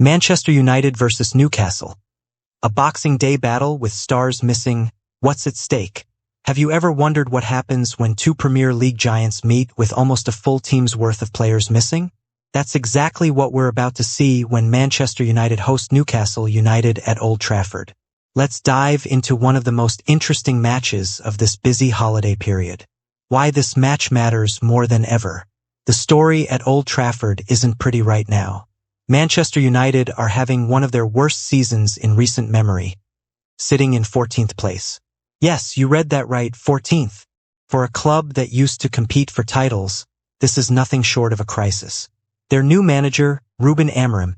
Manchester United versus Newcastle. A Boxing Day battle with stars missing. What's at stake? Have you ever wondered what happens when two Premier League giants meet with almost a full team's worth of players missing? That's exactly what we're about to see when Manchester United host Newcastle United at Old Trafford. Let's dive into one of the most interesting matches of this busy holiday period. Why this match matters more than ever. The story at Old Trafford isn't pretty right now. Manchester United are having one of their worst seasons in recent memory, sitting in 14th place. Yes, you read that right, 14th. For a club that used to compete for titles, this is nothing short of a crisis. Their new manager, Ruben Amorim,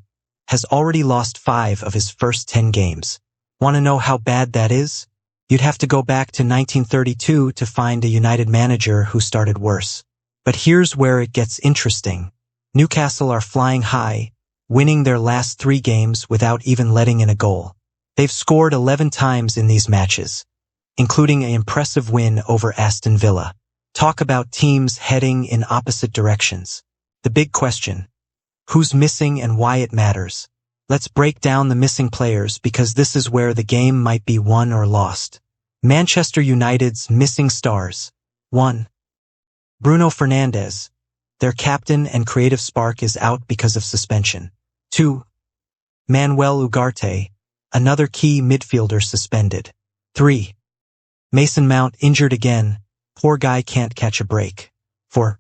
has already lost 5 of his first 10 games. Want to know how bad that is? You'd have to go back to 1932 to find a United manager who started worse. But here's where it gets interesting. Newcastle are flying high, winning their last 3 games without even letting in a goal. They've scored 11 times in these matches, including an impressive win over Aston Villa. Talk about teams heading in opposite directions. The big question: who's missing and why it matters? Let's break down the missing players because this is where the game might be won or lost. Manchester United's missing stars. 1. Bruno Fernandes. Their captain and creative spark is out because of suspension. 2. Manuel Ugarte, another key midfielder suspended. 3. Mason Mount injured again. Poor guy can't catch a break. 4.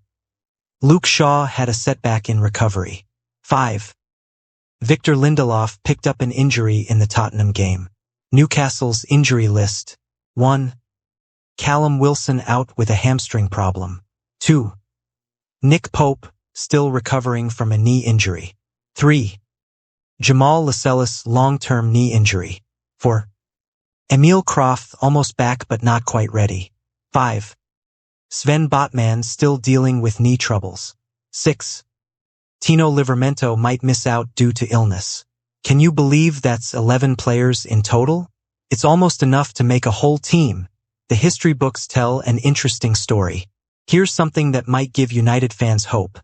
Luke Shaw had a setback in recovery. 5. Victor Lindelof picked up an injury in the Tottenham game. Newcastle's injury list. 1. Callum Wilson out with a hamstring problem. 2. Nick Pope, still recovering from a knee injury. 3. Jamal Lascelles, long-term knee injury. 4. Emil Croft, almost back but not quite ready. 5. Sven Botman, still dealing with knee troubles. 6. Tino Livramento might miss out due to illness. Can you believe that's 11 players in total? It's almost enough to make a whole team. The history books tell an interesting story. Here's something that might give United fans hope.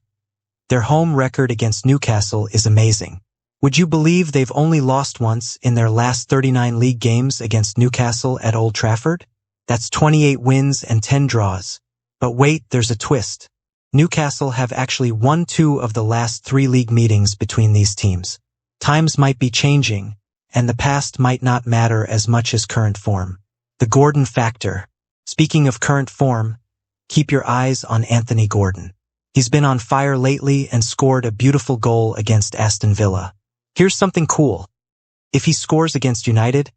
Their home record against Newcastle is amazing. Would you believe they've only lost once in their last 39 league games against Newcastle at Old Trafford? That's 28 wins and 10 draws. But wait, there's a twist. Newcastle have actually won 2 of the last 3 league meetings between these teams. Times might be changing, and the past might not matter as much as current form. The Gordon factor. Speaking of current form, keep your eyes on Anthony Gordon. He's been on fire lately and scored a beautiful goal against Aston Villa. Here's something cool. If he scores against United,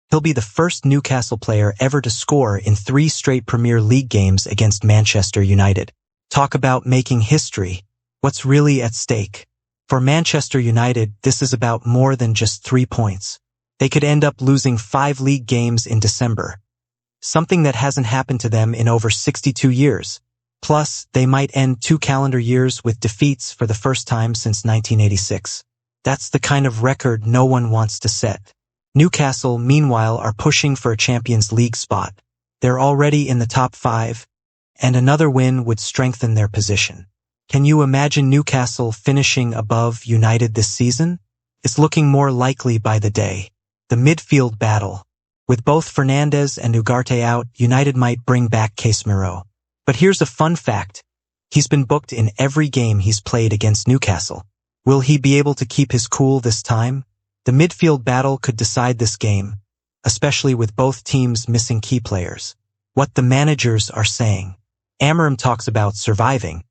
he'll be the first Newcastle player ever to score in 3 straight Premier League games against Manchester United. Talk about making history. What's really at stake? For Manchester United, this is about more than just 3 points. They could end up losing 5 league games in December, something that hasn't happened to them in over 62 years. Plus, they might end 2 calendar years with defeats for the first time since 1986. That's the kind of record no one wants to set. Newcastle, meanwhile, are pushing for a Champions League spot. They're already in the top 5, and another win would strengthen their position. Can you imagine Newcastle finishing above United this season? It's looking more likely by the day. The midfield battle. With both Fernandes and Ugarte out, United might bring back Casemiro. But here's a fun fact. He's been booked in every game he's played against Newcastle. Will he be able to keep his cool this time? The midfield battle could decide this game, especially with both teams missing key players. What the managers are saying. Amorim talks about surviving.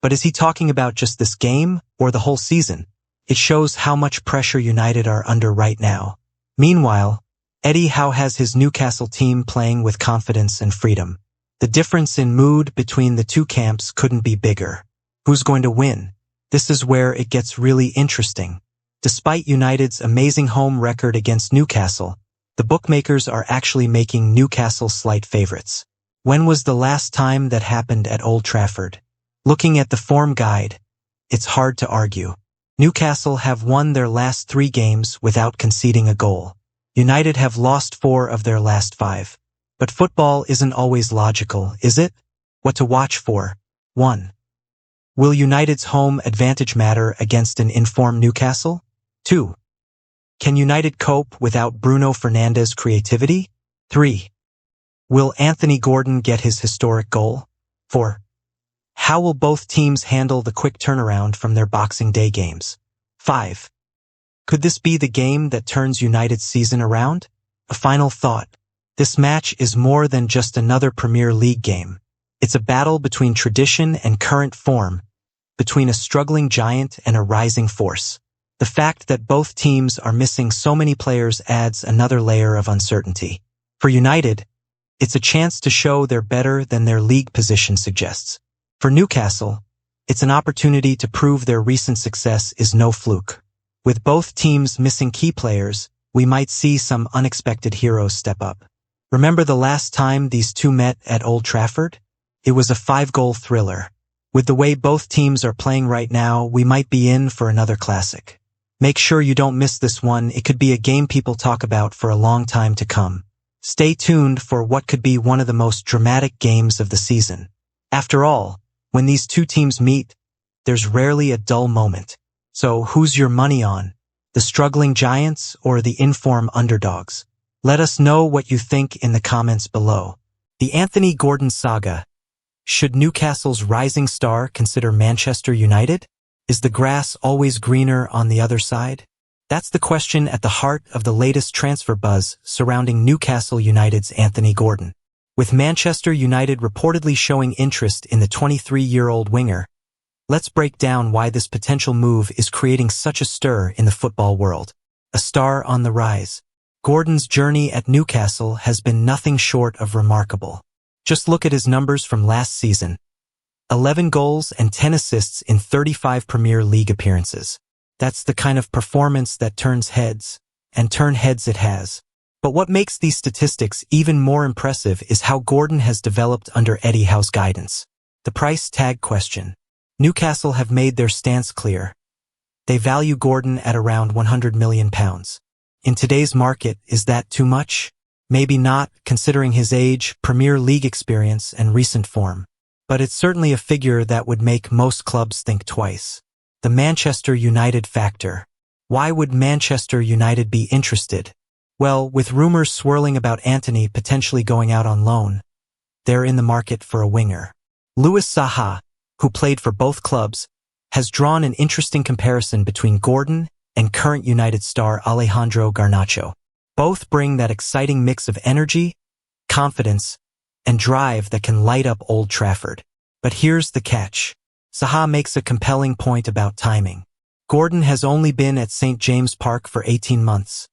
But is he talking about just this game or the whole season? It shows how much pressure United are under right now. Meanwhile, Eddie Howe has his Newcastle team playing with confidence and freedom. The difference in mood between the 2 camps couldn't be bigger. Who's going to win? This is where it gets really interesting. Despite United's amazing home record against Newcastle, the bookmakers are actually making Newcastle slight favorites. When was the last time that happened at Old Trafford? Looking at the form guide, it's hard to argue. Newcastle have won their last 3 games without conceding a goal. United have lost 4 of their last 5. But football isn't always logical, is it? What to watch for? 1. Will United's home advantage matter against an informed Newcastle? 2. Can United cope without Bruno Fernandes' creativity? 3. Will Anthony Gordon get his historic goal? 4. How will both teams handle the quick turnaround from their Boxing Day games? 5. Could this be the game that turns United's season around? A final thought. This match is more than just another Premier League game. It's a battle between tradition and current form, between a struggling giant and a rising force. The fact that both teams are missing so many players adds another layer of uncertainty. For United, it's a chance to show they're better than their league position suggests. For Newcastle, it's an opportunity to prove their recent success is no fluke. With both teams missing key players, we might see some unexpected heroes step up. Remember the last time these two met at Old Trafford? It was a 5-goal thriller. With the way both teams are playing right now, we might be in for another classic. Make sure you don't miss this one. It could be a game people talk about for a long time to come. Stay tuned for what could be one of the most dramatic games of the season. After all, when these two teams meet, there's rarely a dull moment. So who's your money on? The struggling giants or the in-form underdogs? Let us know what you think in the comments below. The Anthony Gordon saga. Should Newcastle's rising star consider Manchester United? Is the grass always greener on the other side? That's the question at the heart of the latest transfer buzz surrounding Newcastle United's Anthony Gordon. With Manchester United reportedly showing interest in the 23-year-old winger, let's break down why this potential move is creating such a stir in the football world. A star on the rise. Gordon's journey at Newcastle has been nothing short of remarkable. Just look at his numbers from last season. 11 goals and 10 assists in 35 Premier League appearances. That's the kind of performance that turns heads, and turn heads it has. But what makes these statistics even more impressive is how Gordon has developed under Eddie Howe's guidance. The price tag question. Newcastle have made their stance clear. They value Gordon at around £100 million. In today's market, is that too much? Maybe not, considering his age, Premier League experience, and recent form. But it's certainly a figure that would make most clubs think twice. The Manchester United factor. Why would Manchester United be interested? Well, with rumors swirling about Antony potentially going out on loan, they're in the market for a winger. Louis Saha, who played for both clubs, has drawn an interesting comparison between Gordon and current United star Alejandro Garnacho. Both bring that exciting mix of energy, confidence, and drive that can light up Old Trafford. But here's the catch. Saha makes a compelling point about timing. Gordon has only been at St. James Park for 18 months,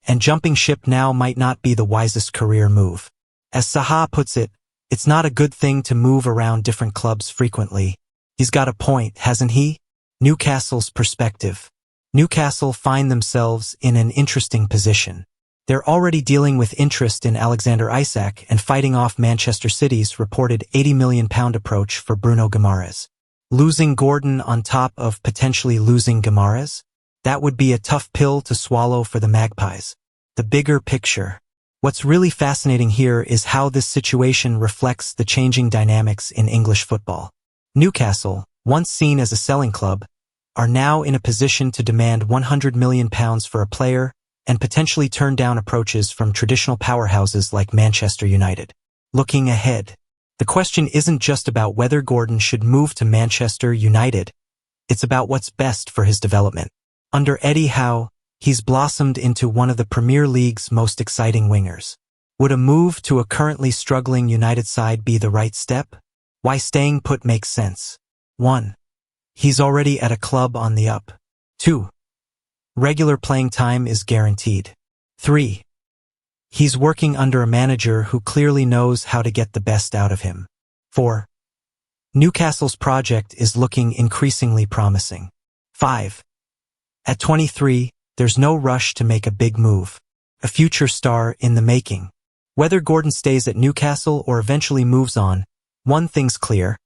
and jumping ship now might not be the wisest career move. As Saha puts it, it's not a good thing to move around different clubs frequently. He's got a point, hasn't he? Newcastle's perspective. Newcastle find themselves in an interesting position. They're already dealing with interest in Alexander Isak and fighting off Manchester City's reported £80 million approach for Bruno Guimaraes. Losing Gordon on top of potentially losing Guimaraes? That would be a tough pill to swallow for the Magpies. The bigger picture. What's really fascinating here is how this situation reflects the changing dynamics in English football. Newcastle, once seen as a selling club, are now in a position to demand £100 million for a player and potentially turn down approaches from traditional powerhouses like Manchester United. Looking ahead, the question isn't just about whether Gordon should move to Manchester United. It's about what's best for his development. Under Eddie Howe, he's blossomed into one of the Premier League's most exciting wingers. Would a move to a currently struggling United side be the right step? Why staying put makes sense. 1. He's already at a club on the up. 2. Regular playing time is guaranteed. 3. He's working under a manager who clearly knows how to get the best out of him. 4. Newcastle's project is looking increasingly promising. 5. At 23, there's no rush to make a big move. A future star in the making. Whether Gordon stays at Newcastle or eventually moves on, one thing's clear.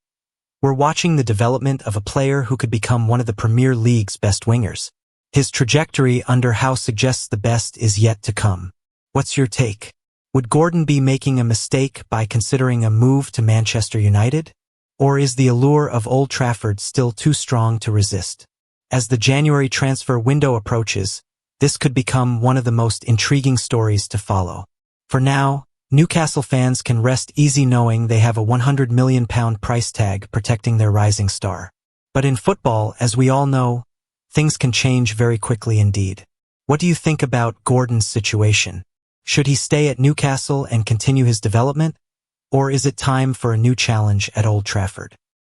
We're watching the development of a player who could become one of the Premier League's best wingers. His trajectory under Howe suggests the best is yet to come. What's your take? Would Gordon be making a mistake by considering a move to Manchester United? Or is the allure of Old Trafford still too strong to resist? As the January transfer window approaches, This could become one of the most intriguing stories to follow. For now, Newcastle fans can rest easy knowing they have a £100 million price tag protecting their rising star. But in football, as we all know, things can change very quickly indeed. What do you think about Gordon's situation? Should he stay at Newcastle and continue his development? Or is it time for a new challenge at Old Trafford?